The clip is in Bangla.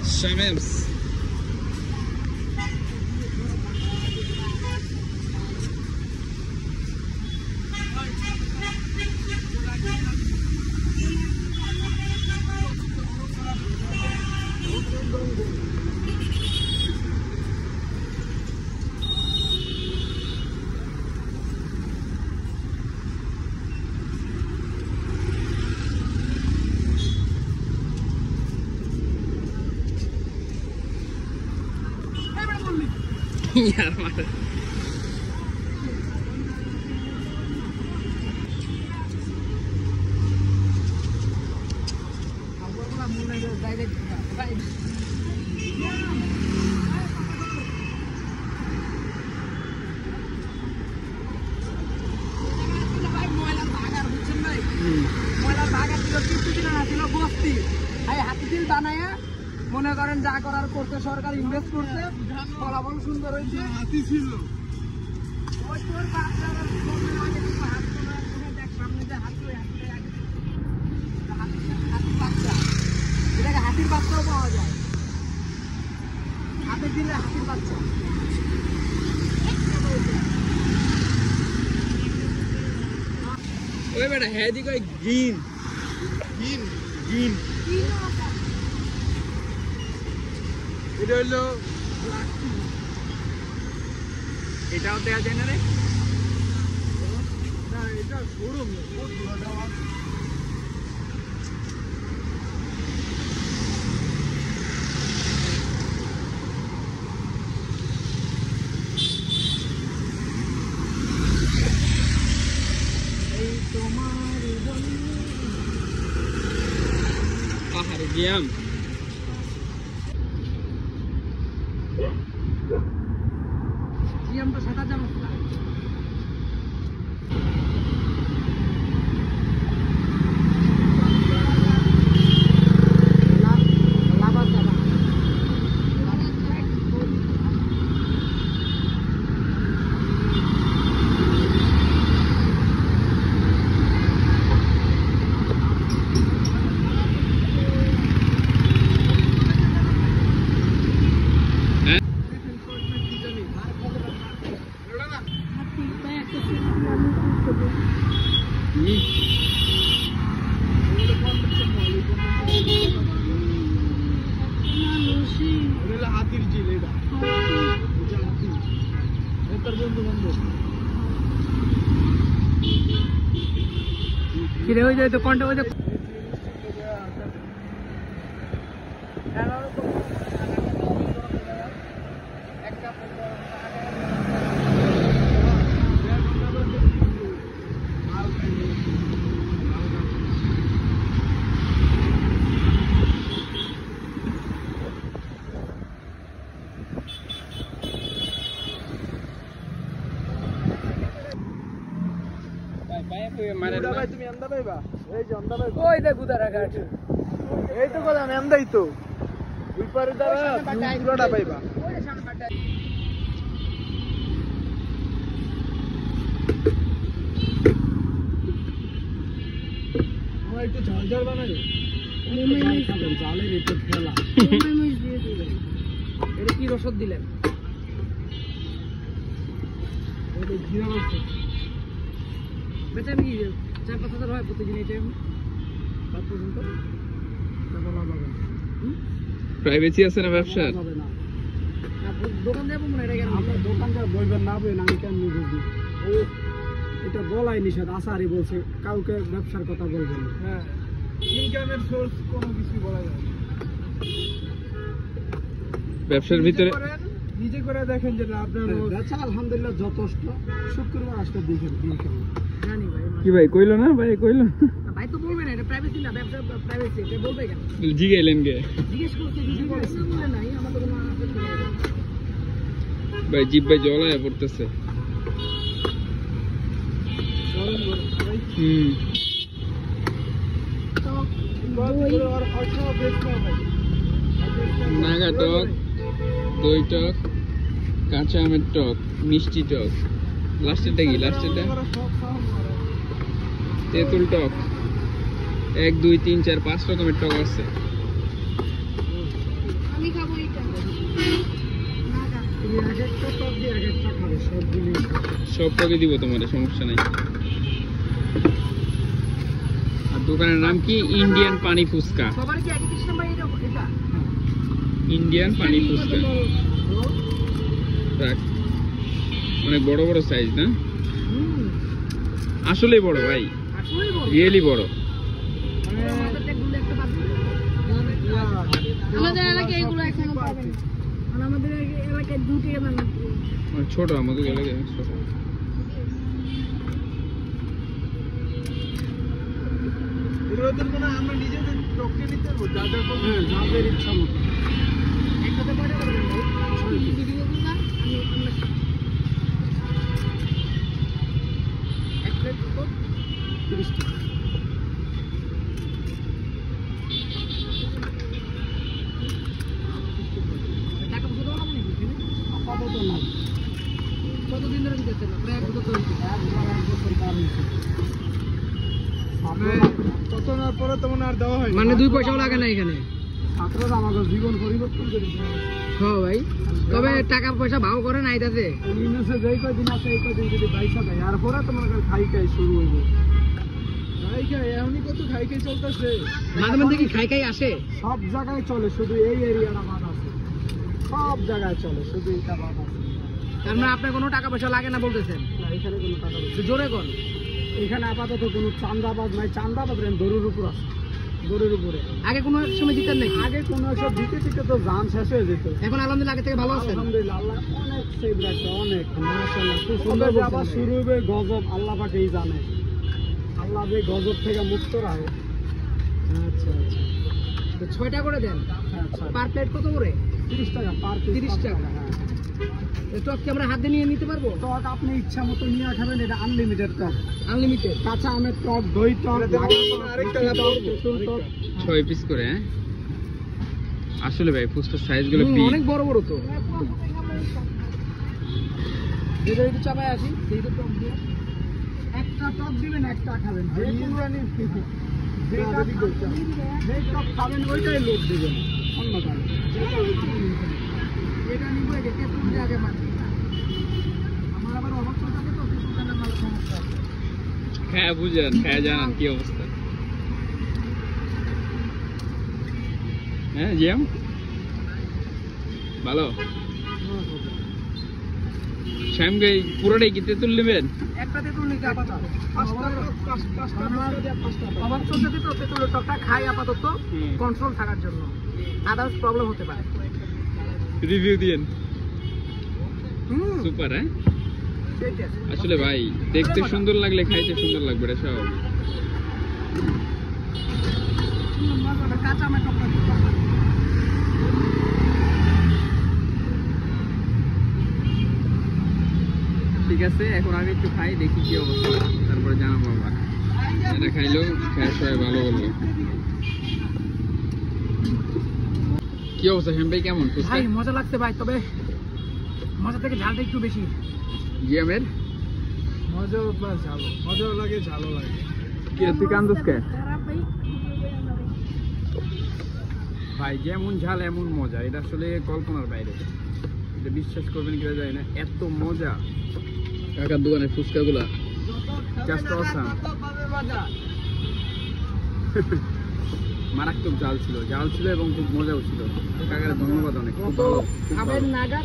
Shamems. यार मार মনে করেন যা করার করতে সরকার ইনভেস্ট করছে ফলাফল সুন্দর হয়েছে হাতি ছিল ওই তোর বাচ্চারা হাত তোলা দেখ সামনে যে হাতি হাতির বাচ্চা এটাকে হাতির বাচ্চাও পাওয়া যায় হাতে দিলে হাতির বাচ্চা ওই বেটা হ্যাঁ দি কই গ্রিন গ্রিন গ্রিন এটা হলো এটাও দেওয়া যায় না রে না এটা শোরুম এই তোমার আহারে গিয়াম तो सादा जाम হাতির ঝিল এটা বন্ধু বন্ধু কিরে হয়ে যায় তো কন্টে হয়ে যায় তুমি আমদা পাইবা এই যে আমদা পাইবা ওই দেখ উদারা ঘাট এই তো কথা আমি আমদাই তো দুই পারে দ্বারা পুরোটা পাইবা ওই সামনে বাটা আমার একটু ঝাল ঝাল বানাবে জালের একটু খেলা এটা কি রসদ দিলেন এটা জিরা রসদ বেচেন কি 4-5 হাজার হয় প্রতিদিন এই টাইম রাত পর্যন্ত প্রাইভেসি আছে না ব্যবসা দোকান দেবো মনে এটা কেন আমরা দোকানদার বলবেন না বই আমি কেন বুঝি ও এটা বলাই নিষেধ আসারি বলছে কাউকে ব্যবসার কথা বলবেন না হ্যাঁ ইনকামের সোর্স কোনো কিছু বলা যায় ব্যবসার ভিতরে নিজে করে দেখেন যে আপনার বেচা আলহামদুলিল্লাহ যথেষ্ট শুক্রবার আসলে দেখেন দিন কেমন জানি ভাই কি ভাই কইলো না ভাই কইলো ভাই তো বলবেন এটা প্রাইভেসি না ব্যবসা প্রাইভেসি এটা বলবে কেন জিগাইলেন কে জিজ্ঞেস করতে কিছু বলে নাই আমাদের কোনো আপত্তি নেই ভাই জিপ ভাই জলায় পড়তেছে নাগা টক দই টক কাঁচা আমের টক, মিষ্টি টক, লাস্টেরটা কি? লাস্টেরটা তেঁতুল টক। 1 2 3 4 5 রকমের টক আছে। আমি খাবো এটা সব টকে দিব তোমার, সমস্যা নাই। আর দোকানের নাম কি? ইন্ডিয়ান পানি ফুচকা। সবার কি একই নাম্বার এটা? ইন্ডিয়ান পানি ফুচকা। দেখ, অনেক বড় বড় সাইজ না? আসলেই বড় ভাই, আসলেই বড়, রিয়েলি বড়। আমাদের এলাকায় এগুলো এখনো পাবেন না, আর আমাদের এলাকায় 2 টাকা দাম। ছোট আমাদের এলাকায় ছোট। আমরা নিজেদের টককে নিতে পারবো, যাদের ইচ্ছা মতো। একসাথে পড়ে করবেন ভাই, ভিডিওগুলো না এক প্লেট তো 30 টাকা। টাকা পয়সা দাও না নাকি? আপাতত না, কতদিন ধরে দিতেছেন? প্রায় 1 বছর হয়েছে। চটনার পরে তেমন আর দেওয়া হয়, মানে 2 পয়সাও লাগে না এখানে। ছাত্ররা আমাদের জীবন পরিবর্তন করেছে। হ্যাঁ ভাই, তবে টাকা পয়সা ভাও করে নাই তাতে। ইউনিসে যেই কয়দিন আছে এই কয়দিন যদি পয়সা দেয়, আর পরে তোমার খাই খাই শুরু হইব। খাই খাই এমনি কত খাই খাই চলতেছে। মাঝে মধ্যে কি খাই খাই আসে? সব জায়গায় চলে, শুধু এই এরিয়াটা বাদ আছে। সব জায়গায় চলে, শুধু এটা বাদ আছে। তার মানে আপনার কোনো টাকা পয়সা লাগে না বলতেছেন? না, এখানে কোনো টাকা পয়সা একটু জোরে কর। এখানে আপাতত কোনো চান্দাবাজ নাই। চান্দাবাজ দরুর উপর আছে, দরুর উপরে। আগে কোনো এক সময় দিতেন নাকি? আগে কোনো সব দিতে দিতে তো জান শেষ হয়ে যেত। এখন আলহামদুলিল্লাহ আগে থেকে ভালো আছেন? আলহামদুলিল্লাহ, আল্লাহ অনেক সেভ রাখছে, অনেক। মাশাআল্লাহ, খুব সুন্দর। আবার শুরু হবে গজব, আল্লাহ পাকেই জানে। আল্লাহ যে গজব থেকে মুক্ত রাখে। আচ্ছা আচ্ছা, তো 6টা করে দেন। আচ্ছা, পার প্লেট কত করে? 30 টাকা পার পিস। 30 টাকা। হ্যাঁ। এই টক কি আমরা হাত দিয়ে নিয়ে নিতে পারবো? টক আপনি ইচ্ছা মতো নিয়ে খাবেন, এটা আনলিমিটেড টক। আনলিমিটেড? কাঁচা আমের টক, দই টক, আরেকটা টক, তেঁতুল টক। 6 পিস করে। হ্যাঁ, আসলে ভাই ফুচকার সাইজ গুলো অনেক বড় বড় তো। যেটা একটু চাপায় আসি, সেইটা টক দিয়ে একটা টক দিবেন, একটা খাবেন। যে কোনো যে টক খাবেন ওইটাই লোক দিবেন, অন্য কারণ। এটা নিব, এটা তেঁতুল দিয়ে আগে মাটি। আমার আবার অভাব চলতে তো তেঁতুল খানার ভালো সমস্যা আছে। হ্যাঁ বুঝেন, হ্যাঁ জানান কি অবস্থা। হ্যাঁ জিয়াম ভালো। শ্যাম গাই পুরোটাই কি তেঁতুল নেবেন? একটা তেঁতুল নিতে আপাতত। পাঁচটা অভাব চলতে তো তেঁতুলের টকটা খাই আপাতত কন্ট্রোল থাকার জন্য, আদার্স প্রবলেম হতে পারে। রিভিউ দিয়েন। সুপার। হ্যাঁ, আসলে ভাই দেখতে সুন্দর লাগলে খাইতে সুন্দর লাগবে, এটা স্বাভাবিক। কাঁচা আমের টকটা ঠিক আছে, এখন আমি একটু খাই, দেখি কি অবস্থা, তারপরে জানাবো আমরা। এটা খাইলো, খাই সবাই ভালো বললো। কি অবস্থা শ্যাম ভাই, কেমন ফুচকা? ভাই মজা লাগছে ভাই, তবে মজা থেকে ঝালটা একটু বেশি। জিয়ামের মজাও প্লাস ঝালও, মজাও লাগে ঝালও লাগে। কি তুই কান্দুস কে? ভাই যেমন ঝাল এমন মজা, এটা আসলে কল্পনার বাইরে। এটা বিশ্বাস করবেন কিনা যায় না, এত মজা। কাকার দোকানের ফুচকা গুলা জাস্ট অসাম। মারাত্মক জাল ছিল এবং খুব মজাও ছিল। কাকার ধন্যবাদ অনেক, খুব ভালো, খুব ভালো। নাগা